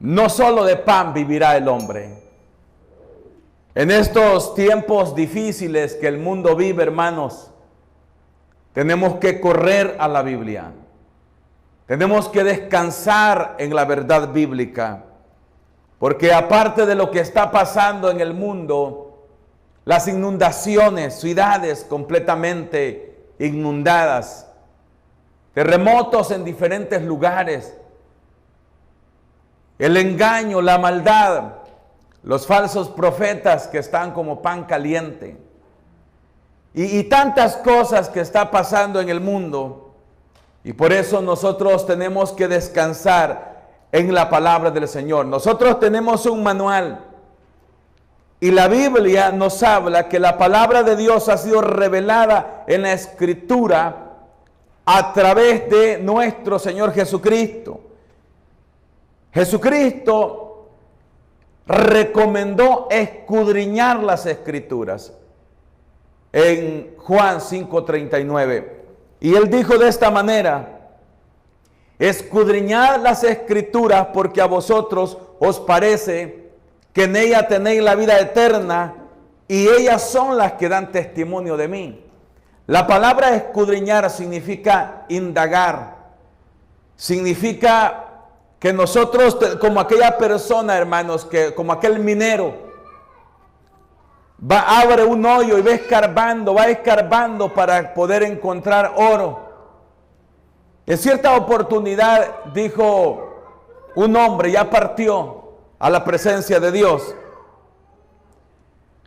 No solo de pan vivirá el hombre. En estos tiempos difíciles que el mundo vive, hermanos, tenemos que correr a la Biblia. Tenemos que descansar en la verdad bíblica. Porque aparte de lo que está pasando en el mundo, las inundaciones, ciudades completamente inundadas, terremotos en diferentes lugares, el engaño, la maldad, los falsos profetas que están como pan caliente y tantas cosas que está pasando en el mundo. Y por eso nosotros tenemos que descansar en la palabra del Señor. Nosotros tenemos un manual y la Biblia nos habla que la palabra de Dios ha sido revelada en la Escritura a través de nuestro Señor Jesucristo. Jesucristo recomendó escudriñar las Escrituras en Juan 5:39. Y él dijo de esta manera: escudriñad las Escrituras porque a vosotros os parece que en ellas tenéis la vida eterna y ellas son las que dan testimonio de mí. La palabra escudriñar significa indagar, significa que nosotros, como aquella persona, hermanos, que como aquel minero, abre un hoyo y va escarbando para poder encontrar oro. En cierta oportunidad dijo un hombre, ya partió a la presencia de Dios.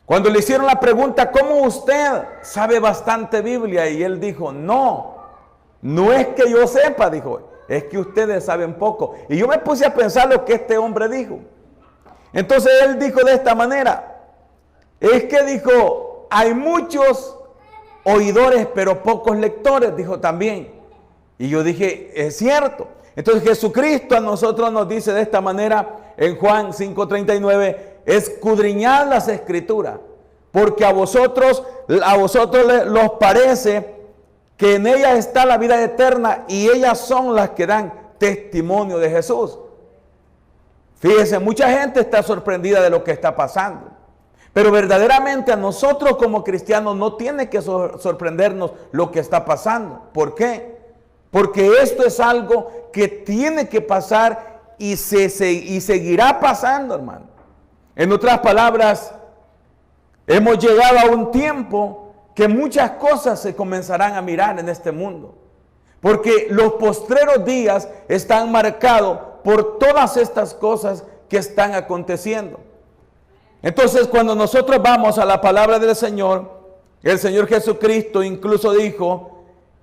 Cuando le hicieron la pregunta, ¿cómo usted sabe bastante Biblia? Y él dijo, no es que yo sepa, dijo, es que ustedes saben poco. Y yo me puse a pensar lo que este hombre dijo. Entonces él dijo de esta manera, es que dijo, hay muchos oidores pero pocos lectores, dijo también. Y yo dije, es cierto. Entonces Jesucristo a nosotros nos dice de esta manera en Juan 5:39, escudriñad las Escrituras, porque a vosotros los parece que en ellas está la vida eterna y ellas son las que dan testimonio de Jesús. Fíjense, mucha gente está sorprendida de lo que está pasando, pero verdaderamente a nosotros como cristianos no tiene que sorprendernos lo que está pasando. ¿Por qué? Porque esto es algo que tiene que pasar y seguirá pasando, hermano. En otras palabras, hemos llegado a un tiempo que muchas cosas se comenzarán a mirar en este mundo. Porque los postreros días están marcados por todas estas cosas que están aconteciendo. Entonces, cuando nosotros vamos a la palabra del Señor, el Señor Jesucristo incluso dijo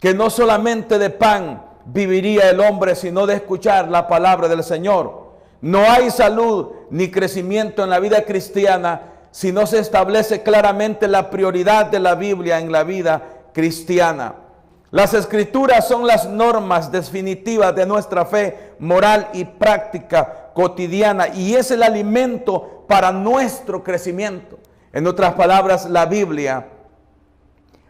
que no solamente de pan viviría el hombre, sino de escuchar la palabra del Señor. No hay salud ni crecimiento en la vida cristiana si no se establece claramente la prioridad de la Biblia en la vida cristiana. Las Escrituras son las normas definitivas de nuestra fe moral y práctica cotidiana y es el alimento para nuestro crecimiento. En otras palabras, la Biblia,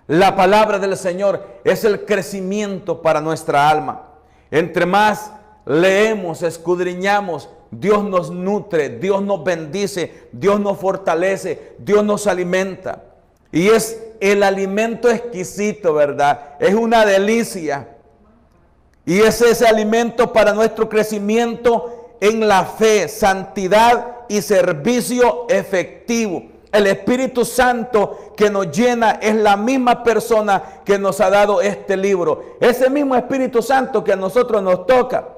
la palabra del Señor, es el crecimiento para nuestra alma. Entre más leemos, escudriñamos, Dios nos nutre, Dios nos bendice, Dios nos fortalece, Dios nos alimenta. Y es el alimento exquisito, ¿verdad? Es una delicia. Y es ese alimento para nuestro crecimiento en la fe, santidad y servicio efectivo. El Espíritu Santo que nos llena es la misma persona que nos ha dado este libro. Ese mismo Espíritu Santo que a nosotros nos toca.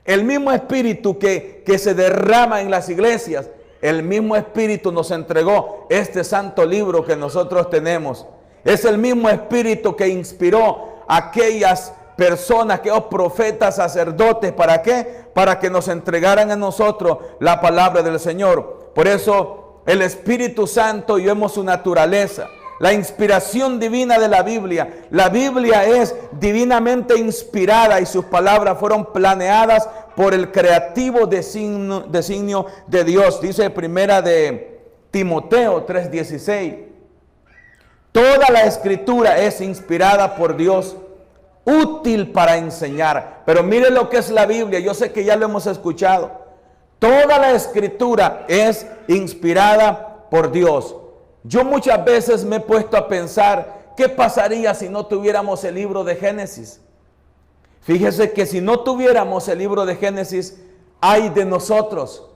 El mismo Espíritu que se derrama en las iglesias. El mismo Espíritu nos entregó este santo libro que nosotros tenemos. Es el mismo Espíritu que inspiró a aquellas personas, aquellos profetas, sacerdotes. ¿Para qué? Para que nos entregaran a nosotros la palabra del Señor. Por eso el Espíritu Santo, y vemos su naturaleza. La inspiración divina de la Biblia. La Biblia es divinamente inspirada y sus palabras fueron planeadas por el creativo designio de Dios. Dice primera de Timoteo 3:16. Toda la Escritura es inspirada por Dios, útil para enseñar. Pero mire lo que es la Biblia. Yo sé que ya lo hemos escuchado. Toda la escritura es inspirada por Dios. Yo muchas veces me he puesto a pensar, ¿qué pasaría si no tuviéramos el libro de Génesis? Fíjese que si no tuviéramos el libro de Génesis, ay de nosotros.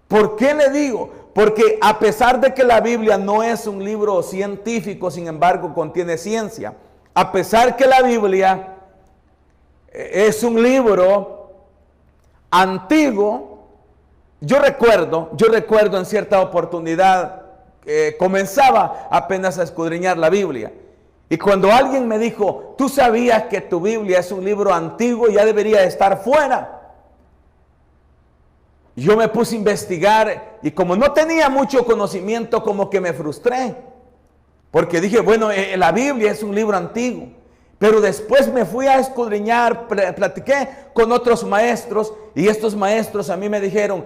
¿Por qué le digo? Porque a pesar de que la Biblia no es un libro científico, sin embargo contiene ciencia. A pesar que la Biblia es un libro antiguo, yo recuerdo en cierta oportunidad, comenzaba apenas a escudriñar la Biblia. Y cuando alguien me dijo, ¿tú sabías que tu Biblia es un libro antiguo y ya debería estar fuera? Yo me puse a investigar y como no tenía mucho conocimiento, como que me frustré. Porque dije, bueno, la Biblia es un libro antiguo. Pero después me fui a escudriñar, platiqué con otros maestros y estos maestros a mí me dijeron,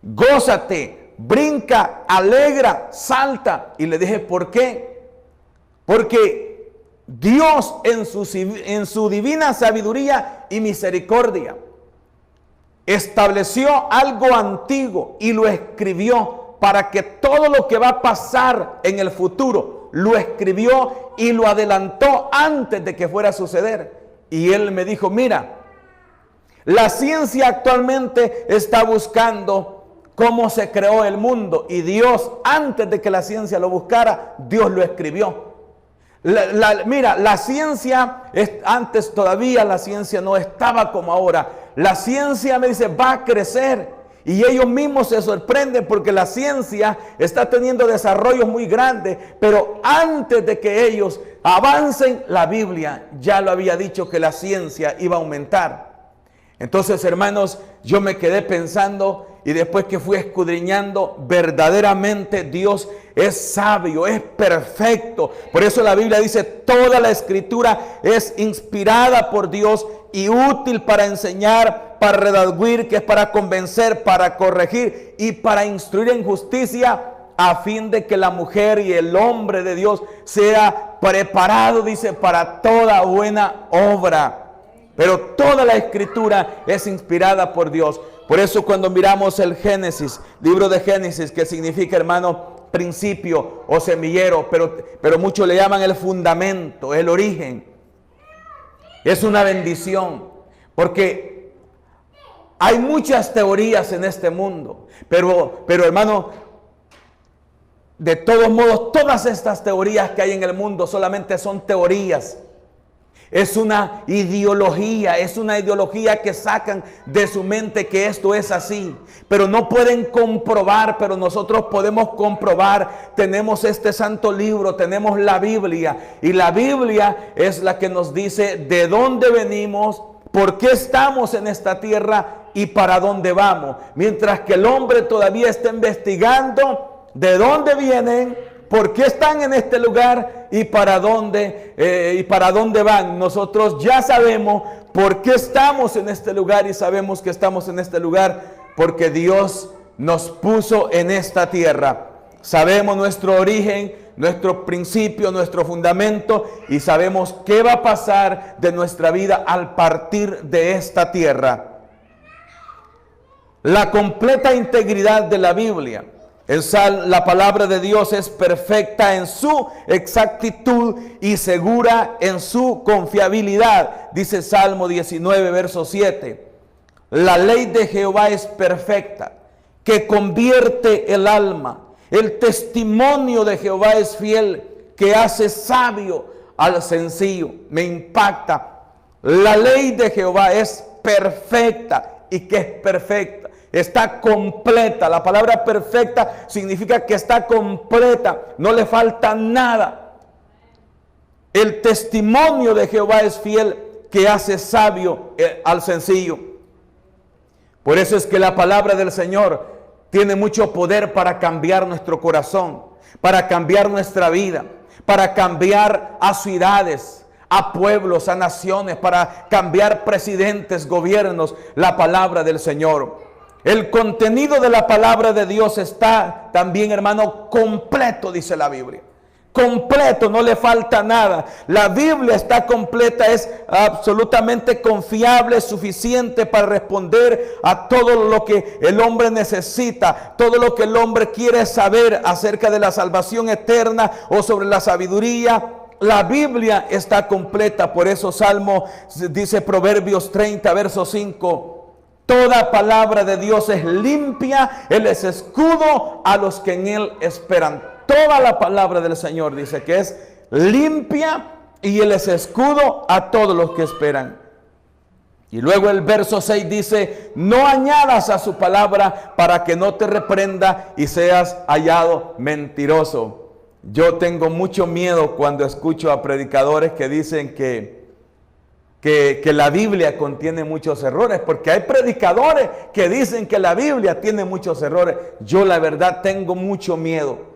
gózate, brinca, alegra, salta. Y le dije, ¿por qué? Porque Dios en su divina sabiduría y misericordia estableció algo antiguo y lo escribió para que todo lo que va a pasar en el futuro lo escribió y lo adelantó antes de que fuera a suceder. Y él me dijo, mira, la ciencia actualmente está buscando cómo se creó el mundo y Dios, antes de que la ciencia lo buscara, Dios lo escribió. Mira, la ciencia, antes todavía la ciencia no estaba como ahora. La ciencia, me dice, va a crecer. Y ellos mismos se sorprenden porque la ciencia está teniendo desarrollos muy grandes. Pero antes de que ellos avancen, la Biblia ya lo había dicho que la ciencia iba a aumentar. Entonces, hermanos, yo me quedé pensando y después que fui escudriñando, verdaderamente Dios es sabio, es perfecto. Por eso la Biblia dice, toda la escritura es inspirada por Dios y útil para enseñar, para redarguir, que es para convencer, para corregir y para instruir en justicia, a fin de que la mujer y el hombre de Dios sea preparado, dice, para toda buena obra. Pero toda la escritura es inspirada por Dios. Por eso cuando miramos el Génesis, libro de Génesis, que significa, hermano, principio o semillero, pero muchos le llaman el fundamento, el origen. Es una bendición, porque hay muchas teorías en este mundo, pero hermano, de todos modos, todas estas teorías que hay en el mundo solamente son teorías. Es una ideología que sacan de su mente que esto es así, pero no pueden comprobar, pero nosotros podemos comprobar. Tenemos este santo libro, tenemos la Biblia, y la Biblia es la que nos dice de dónde venimos, por qué estamos en esta tierra y para dónde vamos. Mientras que el hombre todavía está investigando de dónde vienen, por qué están en este lugar y para dónde van. Nosotros ya sabemos por qué estamos en este lugar y sabemos que estamos en este lugar porque Dios nos puso en esta tierra. Sabemos nuestro origen, nuestro principio, nuestro fundamento y sabemos qué va a pasar de nuestra vida al partir de esta tierra. La completa integridad de la Biblia. La palabra de Dios es perfecta en su exactitud y segura en su confiabilidad. Dice Salmo 19, verso 7. La ley de Jehová es perfecta, que convierte el alma. El testimonio de Jehová es fiel, que hace sabio al sencillo. Me impacta. La ley de Jehová es perfecta. ¿Y qué es perfecta? Está completa. La palabra perfecta significa que está completa. No le falta nada. El testimonio de Jehová es fiel, que hace sabio al sencillo. Por eso es que la palabra del Señor tiene mucho poder para cambiar nuestro corazón, para cambiar nuestra vida, para cambiar a ciudades, a pueblos, a naciones, para cambiar presidentes, gobiernos. La palabra del Señor. El contenido de la palabra de Dios está también, hermano, completo, dice la Biblia. completo, no le falta nada. La Biblia está completa, es absolutamente confiable, suficiente para responder a todo lo que el hombre necesita, todo lo que el hombre quiere saber acerca de la salvación eterna o sobre la sabiduría. La Biblia está completa. Por eso Salmo dice, Proverbios 30, verso 5, toda palabra de Dios es limpia, Él es escudo a los que en Él esperan. Toda la palabra del Señor dice que es limpia y Él es escudo a todos los que esperan. Y luego el verso 6 dice, no añadas a su palabra para que no te reprenda y seas hallado mentiroso. Yo tengo mucho miedo cuando escucho a predicadores que dicen que la Biblia contiene muchos errores, porque hay predicadores que dicen que la Biblia tiene muchos errores. Yo la verdad tengo mucho miedo.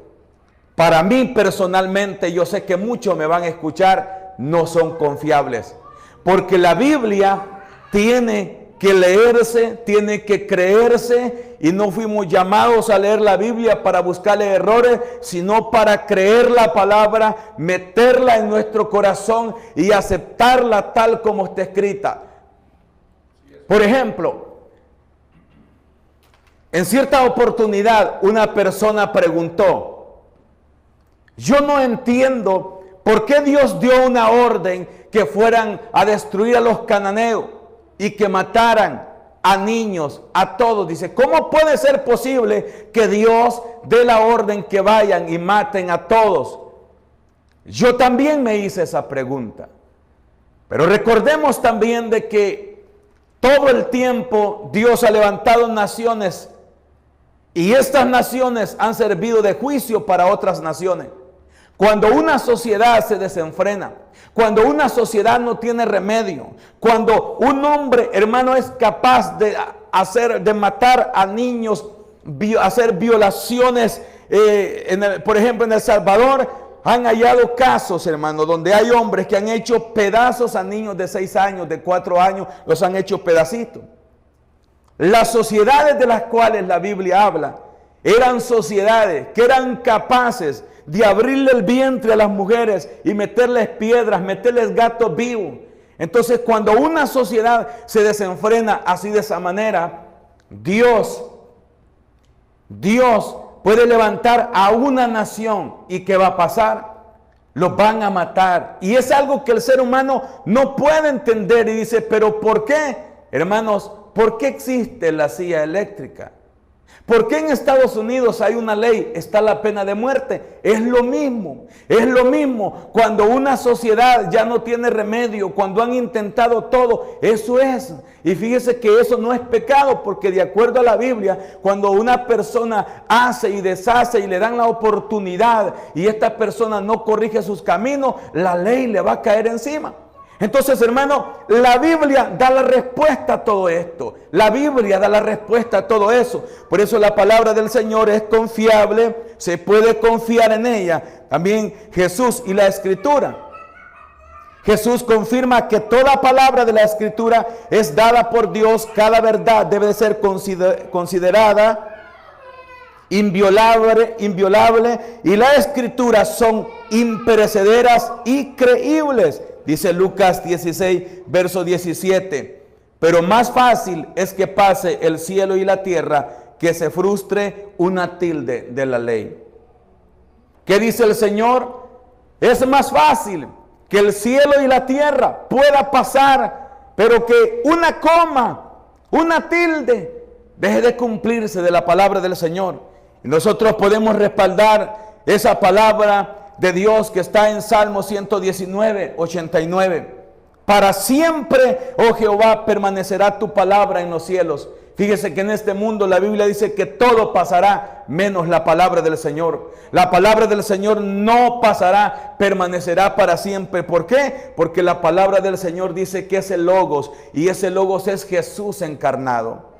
Para mí personalmente, yo sé que muchos me van a escuchar, no son confiables. Porque la Biblia tiene que leerse, tiene que creerse, y no fuimos llamados a leer la Biblia para buscarle errores, sino para creer la palabra, meterla en nuestro corazón y aceptarla tal como está escrita. Por ejemplo, en cierta oportunidad una persona preguntó, yo no entiendo por qué Dios dio una orden que fueran a destruir a los cananeos y que mataran a niños, a todos. Dice, ¿cómo puede ser posible que Dios dé la orden que vayan y maten a todos? Yo también me hice esa pregunta. Pero recordemos también de que todo el tiempo Dios ha levantado naciones y estas naciones han servido de juicio para otras naciones. Cuando una sociedad se desenfrena, cuando una sociedad no tiene remedio, cuando un hombre, hermano, es capaz de matar a niños, hacer violaciones, por ejemplo en El Salvador, han hallado casos, hermano, donde hay hombres que han hecho pedazos a niños de 6 años, de 4 años, los han hecho pedacitos. Las sociedades de las cuales la Biblia habla, eran sociedades que eran capaces de abrirle el vientre a las mujeres y meterles piedras, meterles gatos vivos. Entonces, cuando una sociedad se desenfrena así de esa manera, Dios puede levantar a una nación. ¿Y qué va a pasar? Los van a matar. Y es algo que el ser humano no puede entender y dice, ¿pero por qué? Hermanos, ¿por qué existe la silla eléctrica? ¿Por qué en Estados Unidos hay una ley? Está la pena de muerte. Es lo mismo. Es lo mismo. Cuando una sociedad ya no tiene remedio, cuando han intentado todo, eso es. Y fíjese que eso no es pecado, porque de acuerdo a la Biblia, cuando una persona hace y deshace y le dan la oportunidad y esta persona no corrige sus caminos, la ley le va a caer encima. Entonces, hermano, la Biblia da la respuesta a todo esto. La Biblia da la respuesta a todo eso. Por eso la palabra del Señor es confiable, se puede confiar en ella. También Jesús y la Escritura. Jesús confirma que toda palabra de la Escritura es dada por Dios. Cada verdad debe ser considerada inviolable, y las Escrituras son imperecederas y creíbles. Dice Lucas 16, verso 17. Pero más fácil es que pase el cielo y la tierra que se frustre una tilde de la ley. ¿Qué dice el Señor? Es más fácil que el cielo y la tierra pueda pasar, pero que una coma, una tilde, deje de cumplirse de la palabra del Señor. Y nosotros podemos respaldar esa palabra de Dios que está en Salmo 119, 89. Para siempre, oh Jehová, permanecerá tu palabra en los cielos. Fíjese que en este mundo la Biblia dice que todo pasará menos la palabra del Señor. La palabra del Señor no pasará, permanecerá para siempre. ¿Por qué? Porque la palabra del Señor dice que es el Logos, y ese Logos es Jesús encarnado.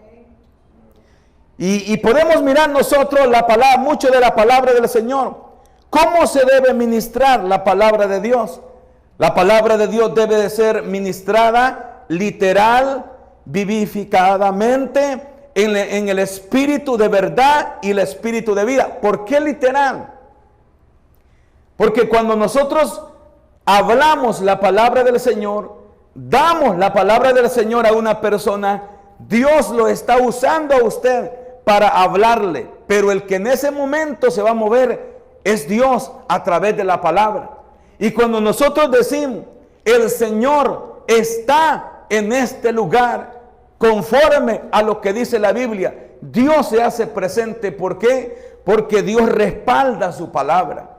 Y podemos mirar nosotros la palabra, mucho de la palabra del Señor. ¿Cómo se debe ministrar la palabra de Dios? La palabra de Dios debe de ser ministrada literal, vivificadamente, en el espíritu de verdad y el espíritu de vida. ¿Por qué literal? Porque cuando nosotros hablamos la palabra del Señor, damos la palabra del Señor a una persona, Dios lo está usando a usted para hablarle. Pero el que en ese momento se va a mover es Dios a través de la palabra. Y cuando nosotros decimos, el Señor está en este lugar, conforme a lo que dice la Biblia, Dios se hace presente. ¿Por qué? Porque Dios respalda su palabra.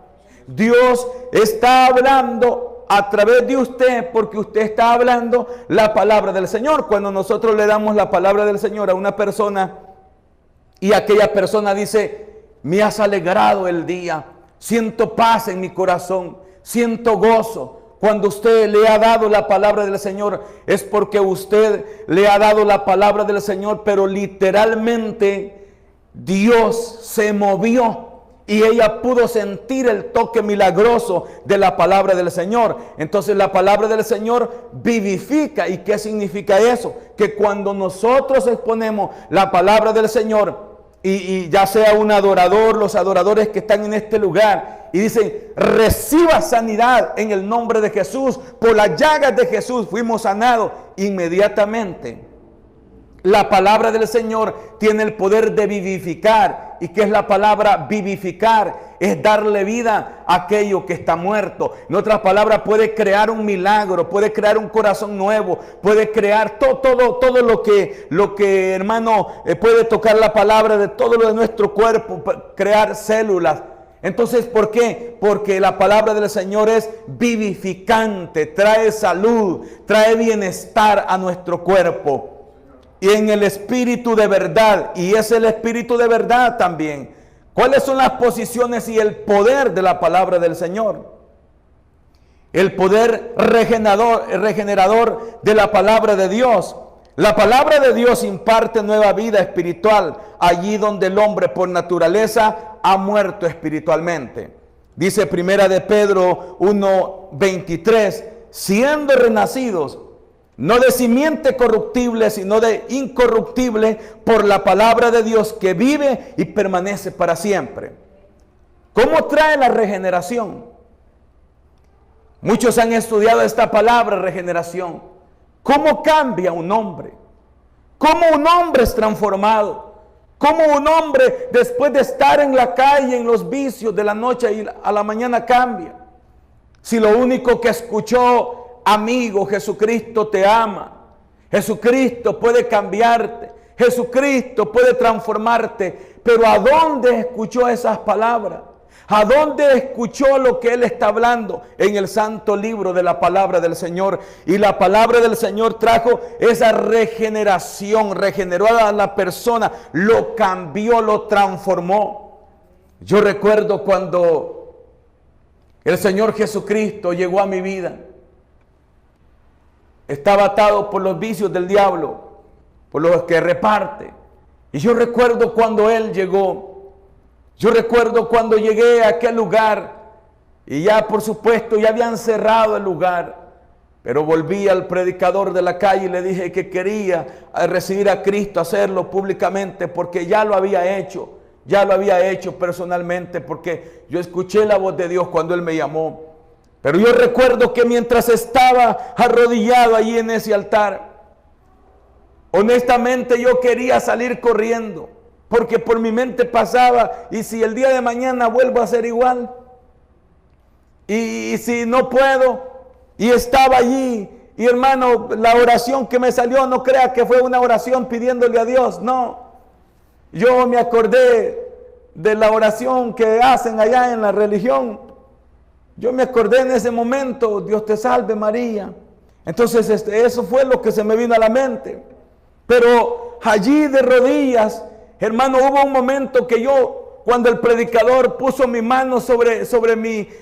Dios está hablando a través de usted, porque usted está hablando la palabra del Señor. Cuando nosotros le damos la palabra del Señor a una persona y aquella persona dice, me has alegrado el día, siento paz en mi corazón, siento gozo. Cuando usted le ha dado la palabra del Señor, es porque usted le ha dado la palabra del Señor, pero literalmente Dios se movió y ella pudo sentir el toque milagroso de la palabra del Señor. Entonces la palabra del Señor vivifica. ¿Y qué significa eso? Que cuando nosotros exponemos la palabra del Señor, y ya sea un adorador, los adoradores que están en este lugar, y dicen, reciba sanidad en el nombre de Jesús, por las llagas de Jesús fuimos sanados, inmediatamente la palabra del Señor tiene el poder de vivificar. ¿Y qué es la palabra vivificar? Es darle vida a aquello que está muerto. En otras palabras, puede crear un milagro, puede crear un corazón nuevo, puede crear todo lo que hermano, puede tocar la palabra de todo lo de nuestro cuerpo, crear células. Entonces, ¿por qué? Porque la palabra del Señor es vivificante, trae salud, trae bienestar a nuestro cuerpo. Y en el espíritu de verdad, y es el espíritu de verdad también. ¿Cuáles son las posiciones y el poder de la palabra del Señor? El poder regenerador de la palabra de Dios. La palabra de Dios imparte nueva vida espiritual allí donde el hombre por naturaleza ha muerto espiritualmente. Dice Primera de Pedro 1:23, siendo renacidos, no de simiente corruptible, sino de incorruptible, por la palabra de Dios que vive y permanece para siempre. ¿Cómo trae la regeneración? Muchos han estudiado esta palabra, regeneración. ¿Cómo cambia un hombre? ¿Cómo un hombre es transformado? ¿Cómo un hombre, después de estar en la calle, en los vicios de la noche a la mañana, cambia? Si lo único que escuchó, amigo, Jesucristo te ama. Jesucristo puede cambiarte. Jesucristo puede transformarte. Pero ¿a dónde escuchó esas palabras? ¿A dónde escuchó lo que Él está hablando? En el santo libro de la palabra del Señor. Y la palabra del Señor trajo esa regeneración, regeneró a la persona, lo cambió, lo transformó. Yo recuerdo cuando el Señor Jesucristo llegó a mi vida. Estaba atado por los vicios del diablo, por los que reparte. Y yo recuerdo cuando Él llegó. Yo recuerdo cuando llegué a aquel lugar y ya por supuesto ya habían cerrado el lugar. Pero volví al predicador de la calle y le dije que quería recibir a Cristo, hacerlo públicamente, porque ya lo había hecho. Ya lo había hecho personalmente, porque yo escuché la voz de Dios cuando Él me llamó. Pero yo recuerdo que mientras estaba arrodillado allí en ese altar, honestamente yo quería salir corriendo, porque por mi mente pasaba, y si el día de mañana vuelvo a ser igual, y si no puedo, y estaba allí, y hermano, la oración que me salió, no crea que fue una oración pidiéndole a Dios, no. Yo me acordé de la oración que hacen allá en la religión. Yo me acordé en ese momento, Dios te salve María. Entonces eso fue lo que se me vino a la mente. Pero allí de rodillas, hermano, hubo un momento que yo, cuando el predicador puso mi mano sobre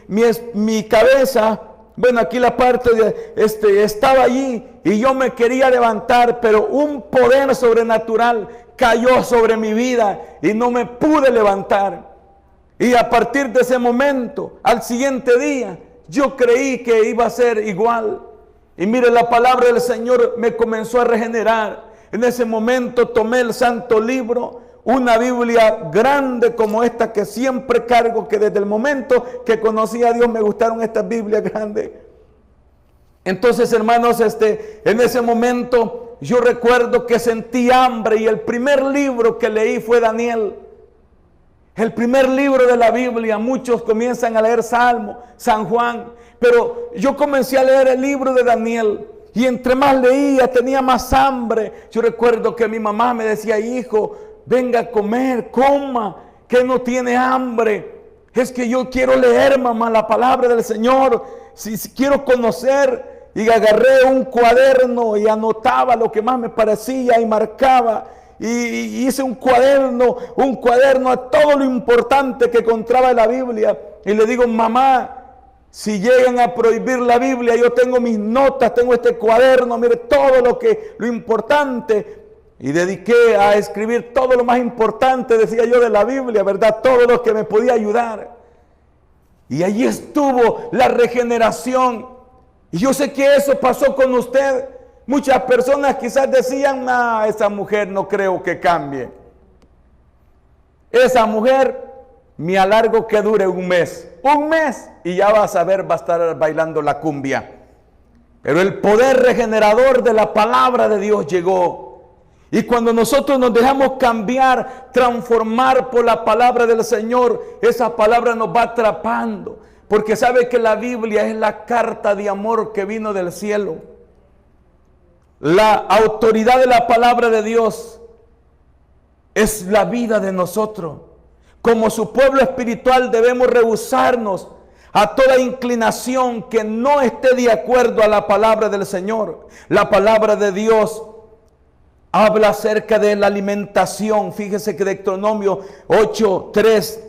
mi cabeza, bueno, aquí la parte de estaba allí y yo me quería levantar, pero un poder sobrenatural cayó sobre mi vida y no me pude levantar. Y a partir de ese momento, al siguiente día, yo creí que iba a ser igual. Y mire, la palabra del Señor me comenzó a regenerar. En ese momento tomé el santo libro, una Biblia grande como esta que siempre cargo, que desde el momento que conocí a Dios me gustaron estas Biblias grandes. Entonces, hermanos, en ese momento yo recuerdo que sentí hambre y el primer libro que leí fue Daniel. El primer libro de la Biblia. Muchos comienzan a leer Salmo, San Juan, pero yo comencé a leer el libro de Daniel y entre más leía tenía más hambre. Yo recuerdo que mi mamá me decía: hijo, venga a comer, coma, que no tiene hambre. Es que yo quiero leer, mamá, la palabra del Señor, si quiero conocer. Y agarré un cuaderno y anotaba lo que más me parecía y marcaba. Y hice un cuaderno a todo lo importante que encontraba en la Biblia. Y le digo: mamá, si llegan a prohibir la Biblia, yo tengo mis notas, tengo este cuaderno, mire todo lo importante. Y dediqué a escribir todo lo más importante, decía yo, de la Biblia, ¿verdad? Todo lo que me podía ayudar. Y allí estuvo la regeneración. Y yo sé que eso pasó con usted. Muchas personas quizás decían: esa mujer no creo que cambie. Esa mujer me alargo que dure un mes y ya va a estar bailando la cumbia. Pero el poder regenerador de la palabra de Dios llegó. Y cuando nosotros nos dejamos cambiar, transformar por la palabra del Señor, esa palabra nos va atrapando. Porque sabe que la Biblia es la carta de amor que vino del cielo. La autoridad de la palabra de Dios es la vida de nosotros. Como su pueblo espiritual debemos rehusarnos a toda inclinación que no esté de acuerdo a la palabra del Señor. La palabra de Dios habla acerca de la alimentación. Fíjese que Deuteronomio 8:3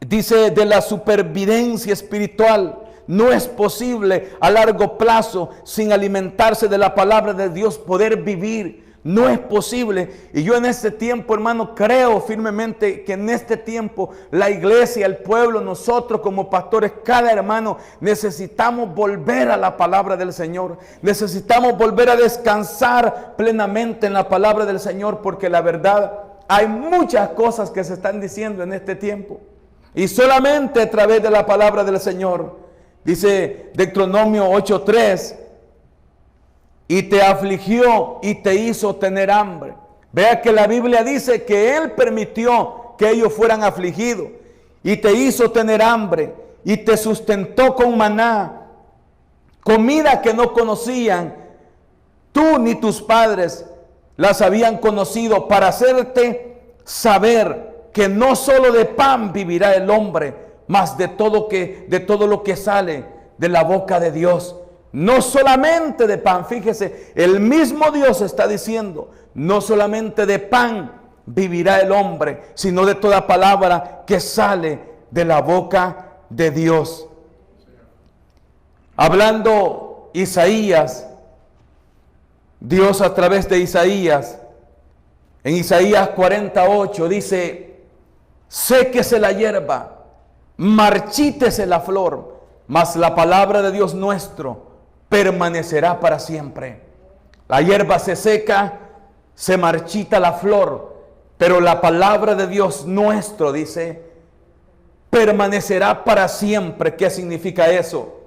dice de la supervivencia espiritual. No es posible a largo plazo sin alimentarse de la palabra de Dios poder vivir. No es posible. Y yo en este tiempo, hermano, creo firmemente que en este tiempo la iglesia, el pueblo, nosotros como pastores, cada hermano, necesitamos volver a la palabra del Señor. Necesitamos volver a descansar plenamente en la palabra del Señor, porque la verdad, hay muchas cosas que se están diciendo en este tiempo. Y solamente a través de la palabra del Señor. Dice Deuteronomio 8:3. Y te afligió y te hizo tener hambre. Vea que la Biblia dice que Él permitió que ellos fueran afligidos. Y te hizo tener hambre. Y te sustentó con maná. Comida que no conocían. Tú ni tus padres las habían conocido, para hacerte saber que no solo de pan vivirá el hombre, mas de todo lo que sale de la boca de Dios. No solamente de pan, fíjese, el mismo Dios está diciendo: no solamente de pan vivirá el hombre, sino de toda palabra que sale de la boca de Dios. Hablando Isaías, Dios a través de Isaías, en Isaías 48 dice: séquese la hierba, marchítese la flor, mas la palabra de Dios nuestro permanecerá para siempre. La hierba se seca, se marchita la flor, pero la palabra de Dios nuestro, dice, permanecerá para siempre. ¿Qué significa eso?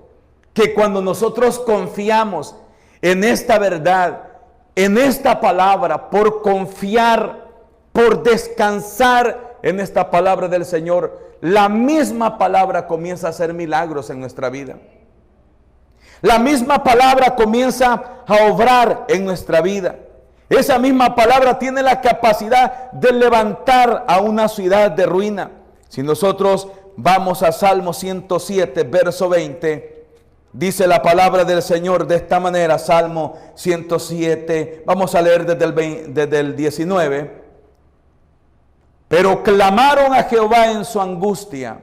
Que cuando nosotros confiamos en esta verdad, en esta palabra, por confiar, por descansar en esta palabra del Señor, la misma palabra comienza a hacer milagros en nuestra vida. La misma palabra comienza a obrar en nuestra vida. Esa misma palabra tiene la capacidad de levantar a una ciudad de ruina. Si nosotros vamos a Salmo 107, verso 20, dice la palabra del Señor de esta manera. Salmo 107, vamos a leer desde el 19. Pero clamaron a Jehová en su angustia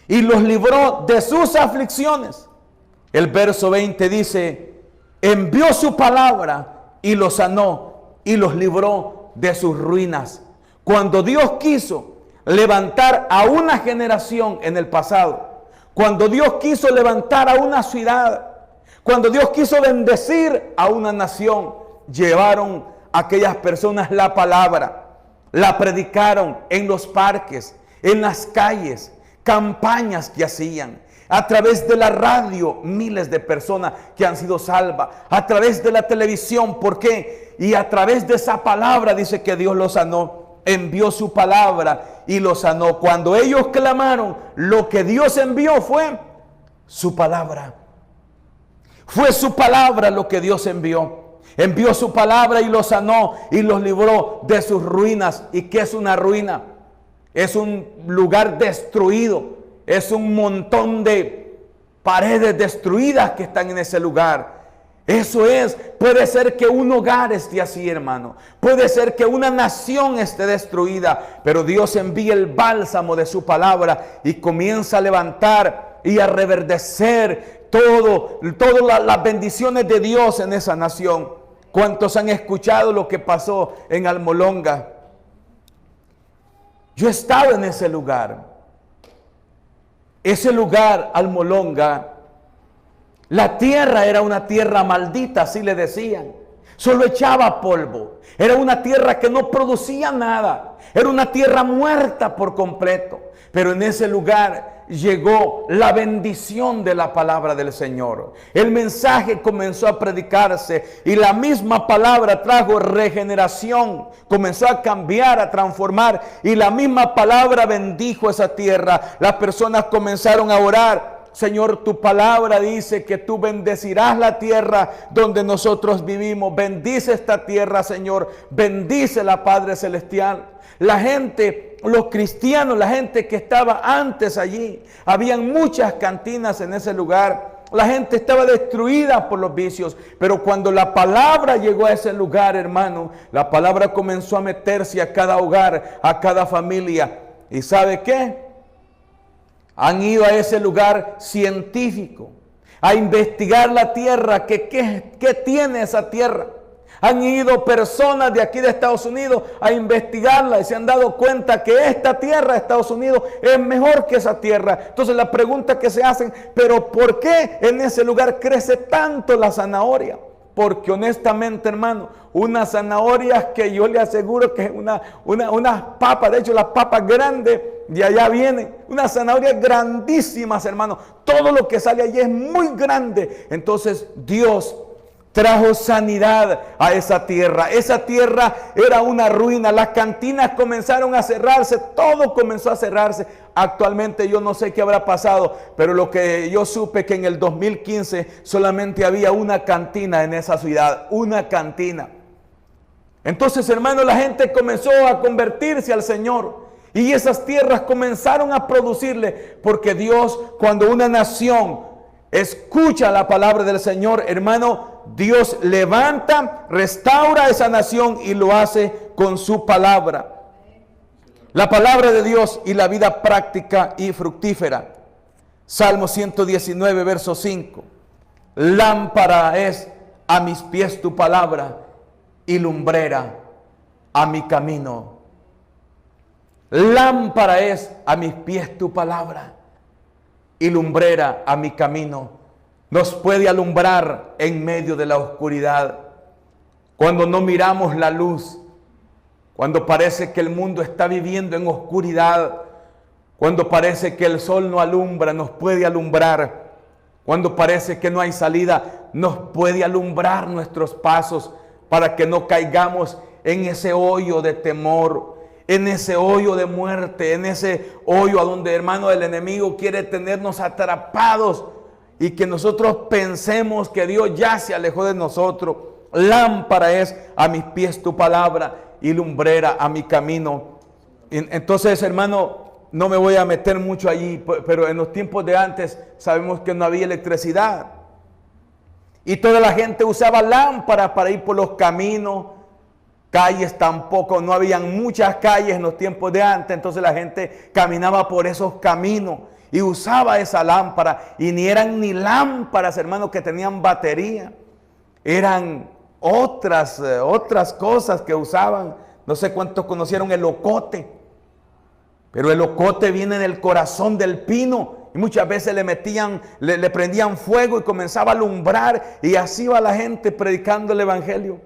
y los libró de sus aflicciones. El verso 20 dice: envió su palabra y los sanó y los libró de sus ruinas. Cuando Dios quiso levantar a una generación en el pasado, cuando Dios quiso levantar a una ciudad, cuando Dios quiso bendecir a una nación, llevaron a aquellas personas la palabra. La predicaron en los parques, en las calles, campañas que hacían. A través de la radio, miles de personas que han sido salvas. A través de la televisión, ¿por qué? Y a través de esa palabra dice que Dios los sanó. Envió su palabra y los sanó. Cuando ellos clamaron, lo que Dios envió fue su palabra. Fue su palabra lo que Dios envió. Envió su palabra y los sanó y los libró de sus ruinas. ¿Y qué es una ruina? Es un lugar destruido. Es un montón de paredes destruidas que están en ese lugar. Eso es, puede ser que un hogar esté así, hermano. Puede ser que una nación esté destruida, pero Dios envía el bálsamo de su palabra y comienza a levantar y a reverdecer todas las bendiciones de Dios en esa nación. ¿Cuántos han escuchado lo que pasó en Almolonga? Yo he estado en ese lugar. Ese lugar, Almolonga, la tierra era una tierra maldita, así le decían. Solo echaba polvo. Era una tierra que no producía nada. Era una tierra muerta por completo. Pero en ese lugar llegó la bendición de la palabra del Señor. El mensaje comenzó a predicarse y la misma palabra trajo regeneración. Comenzó a cambiar, a transformar y la misma palabra bendijo esa tierra. Las personas comenzaron a orar. Señor, tu palabra dice que tú bendecirás la tierra donde nosotros vivimos. Bendice esta tierra, Señor. Bendícela, Padre Celestial. La gente, los cristianos, la gente que estaba antes allí, habían muchas cantinas en ese lugar. La gente estaba destruida por los vicios, pero cuando la palabra llegó a ese lugar, hermano, la palabra comenzó a meterse a cada hogar, a cada familia. ¿Y sabe qué? Han ido a ese lugar científico, a investigar la tierra, ¿qué tiene esa tierra? Han ido personas de aquí de Estados Unidos a investigarla y se han dado cuenta que esta tierra de Estados Unidos es mejor que esa tierra. Entonces la pregunta que se hacen, pero ¿por qué en ese lugar crece tanto la zanahoria? Porque honestamente, hermano, unas zanahorias que yo le aseguro que es unas papas, de hecho las papas grandes de allá vienen, unas zanahorias grandísimas, hermano. Todo lo que sale allí es muy grande. Entonces Dios trajo sanidad a esa tierra. Esa tierra era una ruina. Las cantinas comenzaron a cerrarse. Todo comenzó a cerrarse. Actualmente yo no sé qué habrá pasado, pero lo que yo supe que en el 2015 solamente había una cantina en esa ciudad. Una cantina. Entonces, hermano, la gente comenzó a convertirse al Señor. Y esas tierras comenzaron a producirle. Porque Dios, cuando una nación escucha la palabra del Señor, hermano, Dios levanta, restaura esa nación y lo hace con su palabra. La palabra de Dios y la vida práctica y fructífera. Salmo 119, verso 5. Lámpara es a mis pies tu palabra y lumbrera a mi camino. Lámpara es a mis pies tu palabra y lumbrera a mi camino. Nos puede alumbrar en medio de la oscuridad. Cuando no miramos la luz, cuando parece que el mundo está viviendo en oscuridad, cuando parece que el sol no alumbra, nos puede alumbrar. Cuando parece que no hay salida, nos puede alumbrar nuestros pasos para que no caigamos en ese hoyo de temor, en ese hoyo de muerte, en ese hoyo a donde, hermano, el enemigo quiere tenernos atrapados y que nosotros pensemos que Dios ya se alejó de nosotros. Lámpara es a mis pies tu palabra y lumbrera a mi camino. Entonces, hermano, no me voy a meter mucho allí, pero en los tiempos de antes sabemos que no había electricidad. Y toda la gente usaba lámparas para ir por los caminos. Calles tampoco, no habían muchas calles en los tiempos de antes. Entonces la gente caminaba por esos caminos y usaba esa lámpara. Y ni eran ni lámparas, hermanos, que tenían batería. Eran otras cosas que usaban. No sé cuántos conocieron el ocote. Pero el ocote viene del corazón del pino. Y muchas veces le prendían fuego y comenzaba a alumbrar. Y así va la gente predicando el evangelio.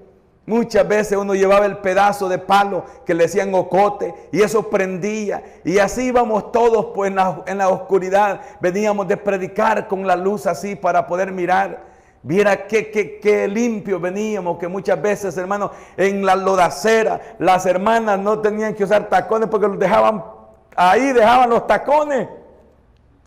Muchas veces uno llevaba el pedazo de palo que le decían ocote y eso prendía. Y así íbamos todos pues en la oscuridad. Veníamos de predicar con la luz así para poder mirar. Viera qué limpio veníamos, que muchas veces, hermanos, en la lodacera, las hermanas no tenían que usar tacones porque los dejaban, ahí dejaban los tacones.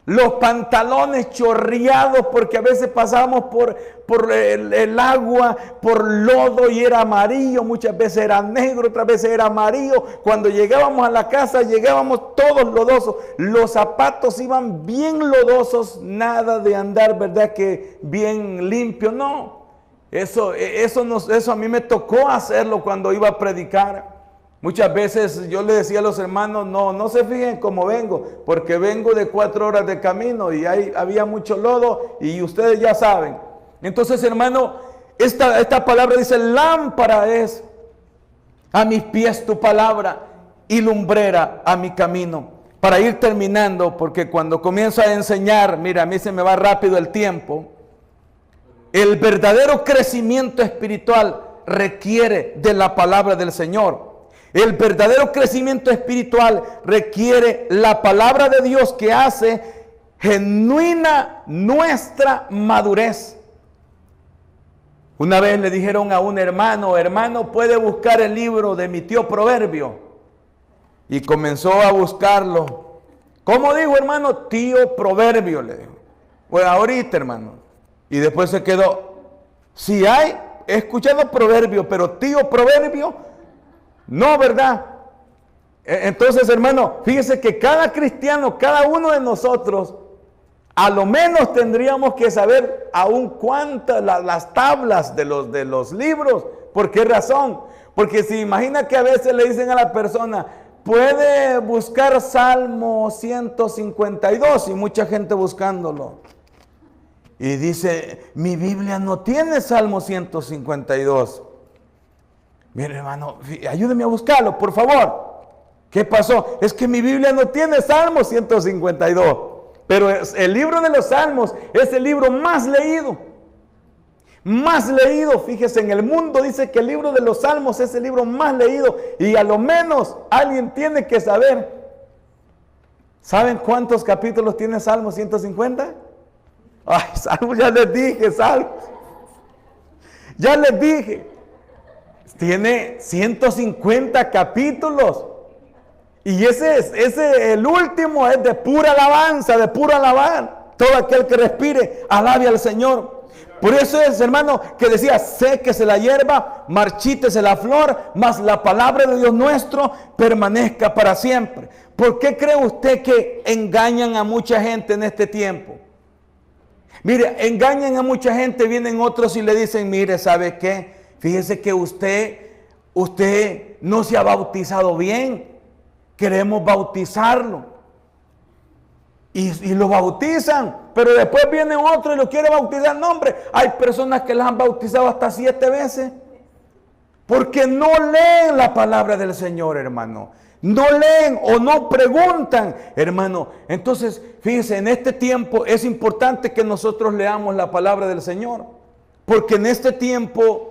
Los pantalones chorreados porque a veces pasábamos por el agua, por lodo y era amarillo, muchas veces era negro, otras veces era amarillo. Cuando llegábamos a la casa llegábamos todos lodosos, los zapatos iban bien lodosos, nada de andar, ¿verdad? Que bien limpio, no. Eso a mí me tocó hacerlo cuando iba a predicar. Muchas veces yo le decía a los hermanos, no se fijen cómo vengo, porque vengo de 4 horas de camino y ahí había mucho lodo y ustedes ya saben. Entonces, hermano, esta palabra dice, lámpara es a mis pies tu palabra y lumbrera a mi camino. Para ir terminando, porque cuando comienzo a enseñar, mira, a mí se me va rápido el tiempo. El verdadero crecimiento espiritual requiere de la palabra del Señor. El verdadero crecimiento espiritual requiere la palabra de Dios que hace genuina nuestra madurez. Una vez le dijeron a un hermano, ¿puede buscar el libro de mi tío Proverbio? Y comenzó a buscarlo. ¿Cómo dijo, hermano? Tío Proverbio, le dijo. Pues ahorita, hermano. Y después se quedó. Si hay, he escuchado Proverbio, pero tío Proverbio, no, ¿verdad? Entonces, hermano, fíjese que cada cristiano, cada uno de nosotros, a lo menos tendríamos que saber aún cuántas las tablas de los libros. ¿Por qué razón? Porque si imagina que a veces le dicen a la persona, puede buscar Salmo 152 y mucha gente buscándolo. Y dice, mi Biblia no tiene Salmo 152. Mire, hermano, ayúdeme a buscarlo, por favor. ¿Qué pasó? Es que mi Biblia no tiene Salmo 152. Pero el libro de los Salmos es el libro más leído. Más leído, fíjese, en el mundo dice que el libro de los Salmos es el libro más leído. Y a lo menos alguien tiene que saber. ¿Saben cuántos capítulos tiene Salmo 150? Ay, Salmo, ya les dije, Salmo. Ya les dije. Tiene 150 capítulos. Y el último es de pura alabanza, de puro alabar. Todo aquel que respire, alabe al Señor. Por eso es, hermano, que decía, séquese la hierba, marchítese la flor, mas la palabra de Dios nuestro permanezca para siempre. ¿Por qué cree usted que engañan a mucha gente en este tiempo? Mire, engañan a mucha gente, vienen otros y le dicen, mire, ¿sabe qué? Fíjese que usted no se ha bautizado bien. Queremos bautizarlo. Y lo bautizan. Pero después viene otro y lo quiere bautizar. No, hombre, hay personas que las han bautizado hasta 7 veces. Porque no leen la palabra del Señor, hermano. No leen o no preguntan, hermano. Entonces, fíjese, en este tiempo es importante que nosotros leamos la palabra del Señor. Porque en este tiempo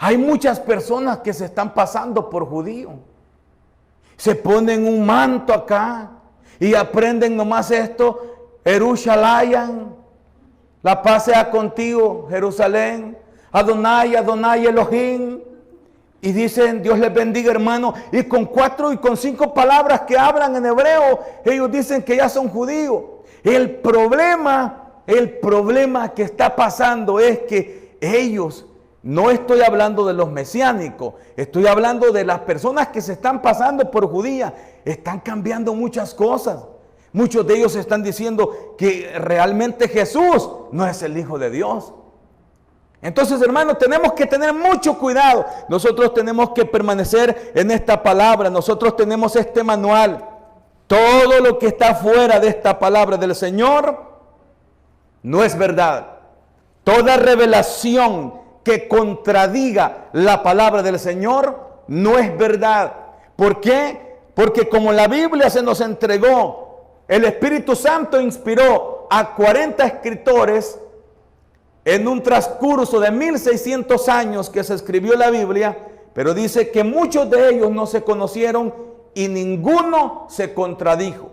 hay muchas personas que se están pasando por judíos. Se ponen un manto acá y aprenden nomás esto. Jerusalén, la paz sea contigo, Jerusalén. Adonai, Adonai Elohim. Y dicen, Dios les bendiga, hermano. Y con 4 y con 5 palabras que hablan en hebreo, ellos dicen que ya son judíos. El problema que está pasando es que ellos, no estoy hablando de los mesiánicos, estoy hablando de las personas que se están pasando por judías, están cambiando muchas cosas. Muchos de ellos están diciendo que realmente Jesús no es el Hijo de Dios. Entonces, hermanos, tenemos que tener mucho cuidado. Nosotros tenemos que permanecer en esta palabra. Nosotros tenemos este manual. Todo lo que está fuera de esta palabra del Señor no es verdad. Toda revelación que contradiga la palabra del Señor no es verdad. ¿Por qué? Porque como la Biblia se nos entregó, el Espíritu Santo inspiró a 40 escritores en un transcurso de 1600 años que se escribió la Biblia, pero dice que muchos de ellos no se conocieron y ninguno se contradijo.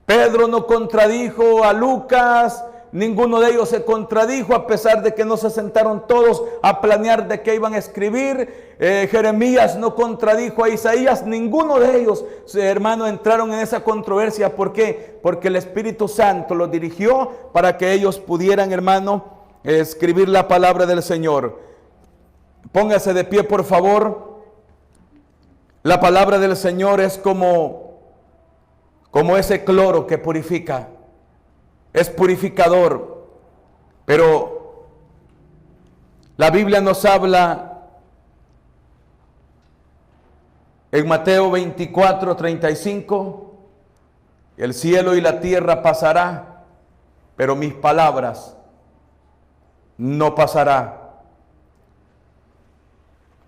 Pedro no contradijo a Lucas, ninguno de ellos se contradijo, a pesar de que no se sentaron todos a planear de qué iban a escribir. Jeremías no contradijo a Isaías, ninguno de ellos, hermano, entraron en esa controversia. ¿Por qué? Porque el Espíritu Santo los dirigió para que ellos pudieran, hermano, escribir la palabra del Señor. Póngase de pie, por favor. La palabra del Señor es como ese cloro que purifica. Es purificador. Pero la Biblia nos habla en Mateo 24:35, el cielo y la tierra pasará, pero mis palabras no pasará.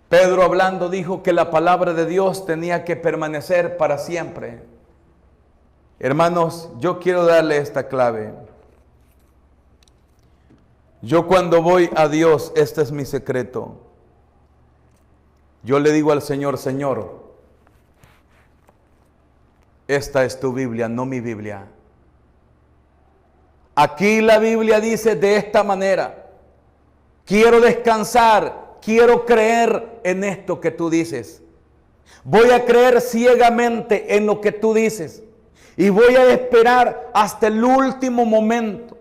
Pedro, hablando, dijo que la palabra de Dios tenía que permanecer para siempre. Hermanos, yo quiero darle esta clave. Yo, cuando voy a Dios, este es mi secreto. Yo le digo al Señor: Señor, esta es tu Biblia, no mi Biblia. Aquí la Biblia dice de esta manera. Quiero descansar, quiero creer en esto que tú dices. Voy a creer ciegamente en lo que tú dices. Y voy a esperar hasta el último momento.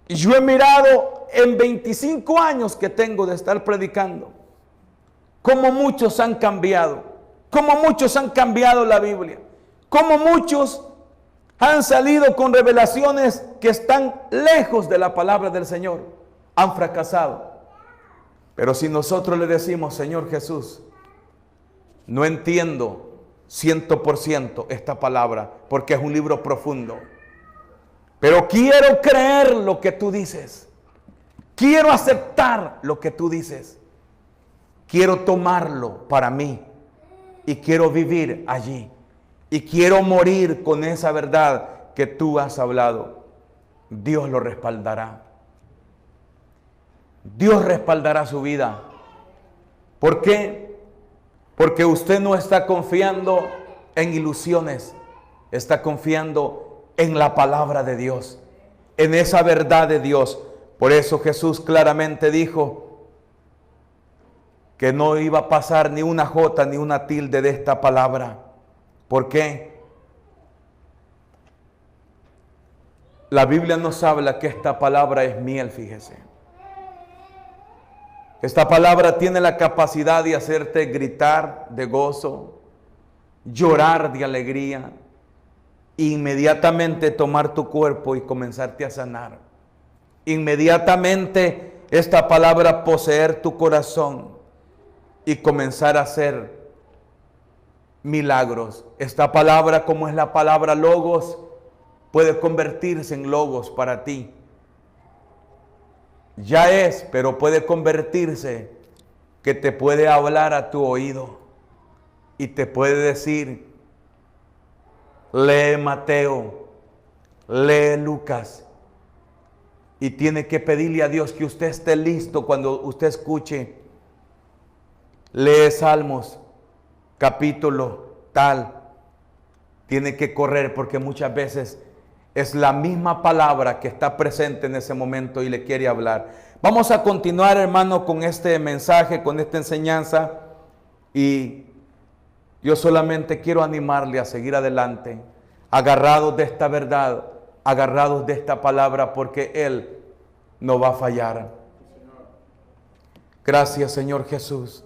Yo he mirado en 25 años que tengo de estar predicando, cómo muchos han cambiado, cómo muchos han cambiado la Biblia, cómo muchos han salido con revelaciones que están lejos de la palabra del Señor, han fracasado. Pero si nosotros le decimos: Señor Jesús, no entiendo 100% esta palabra, porque es un libro profundo, pero quiero creer lo que tú dices, quiero aceptar lo que tú dices, quiero tomarlo para mí y quiero vivir allí y quiero morir con esa verdad que tú has hablado. Dios lo respaldará. Dios respaldará su vida. ¿Por qué? Porque usted no está confiando en ilusiones, está confiando en la palabra de Dios, en esa verdad de Dios. Por eso Jesús claramente dijo que no iba a pasar ni una jota ni una tilde de esta palabra. ¿Por qué? La Biblia nos habla que esta palabra es miel, fíjese. Esta palabra tiene la capacidad de hacerte gritar de gozo, llorar de alegría, inmediatamente tomar tu cuerpo y comenzarte a sanar. Inmediatamente esta palabra poseer tu corazón y comenzar a hacer milagros. Esta palabra, como es la palabra logos, puede convertirse en logos para ti. Ya es, pero puede convertirse que te puede hablar a tu oído y te puede decir: lee Mateo, lee Lucas. Y tiene que pedirle a Dios que usted esté listo cuando usted escuche: lee Salmos, capítulo tal. Tiene que correr, porque muchas veces es la misma palabra que está presente en ese momento y le quiere hablar. Vamos a continuar, hermano, con este mensaje, con esta enseñanza. Y yo solamente quiero animarle a seguir adelante, agarrados de esta verdad, agarrados de esta palabra, porque Él no va a fallar. Gracias, Señor Jesús.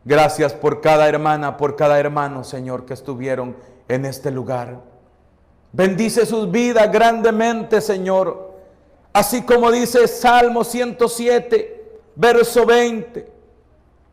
Gracias por cada hermana, por cada hermano, Señor, que estuvieron en este lugar. Bendice sus vidas grandemente, Señor. Así como dice Salmo 107, verso 20.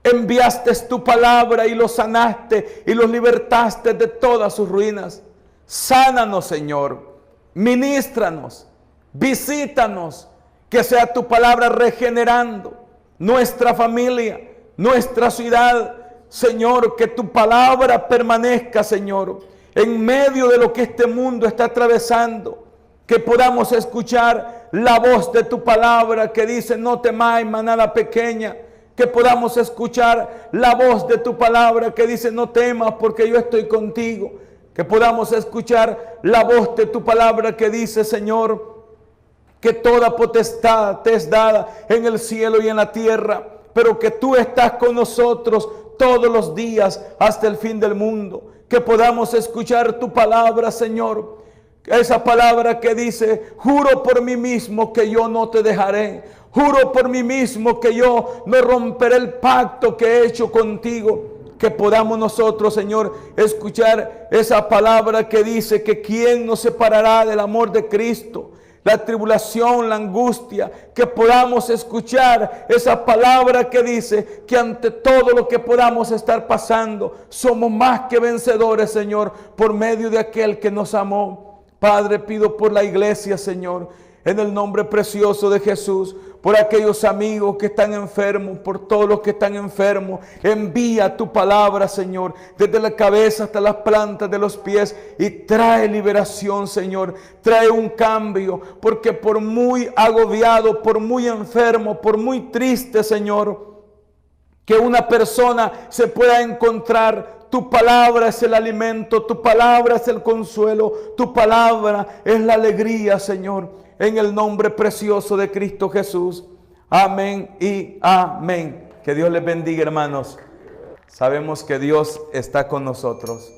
Enviaste tu palabra y los sanaste y los libertaste de todas sus ruinas. Sánanos, Señor. Ministranos. Visítanos. Que sea tu palabra regenerando nuestra familia, nuestra ciudad. Señor, que tu palabra permanezca, Señor, en medio de lo que este mundo está atravesando, que podamos escuchar la voz de tu palabra que dice: no temáis, manada pequeña. Que podamos escuchar la voz de tu palabra que dice: no temas, porque yo estoy contigo. Que podamos escuchar la voz de tu palabra que dice, Señor, que toda potestad te es dada en el cielo y en la tierra, pero que tú estás con nosotros todos los días hasta el fin del mundo. Que podamos escuchar tu palabra, Señor. Esa palabra que dice: juro por mí mismo que yo no te dejaré. Juro por mí mismo que yo no romperé el pacto que he hecho contigo. Que podamos nosotros, Señor, escuchar esa palabra que dice que quién nos separará del amor de Cristo. La tribulación, la angustia. Que podamos escuchar esa palabra que dice que ante todo lo que podamos estar pasando, somos más que vencedores, Señor, por medio de aquel que nos amó. Padre, pido por la iglesia, Señor, en el nombre precioso de Jesús, por aquellos amigos que están enfermos, por todos los que están enfermos. Envía tu palabra, Señor, desde la cabeza hasta las plantas de los pies, y trae liberación, Señor. Trae un cambio, porque por muy agobiado, por muy enfermo, por muy triste, Señor, que una persona se pueda encontrar, tu palabra es el alimento, tu palabra es el consuelo, tu palabra es la alegría, Señor. En el nombre precioso de Cristo Jesús. Amén y amén. Que Dios les bendiga, hermanos. Sabemos que Dios está con nosotros.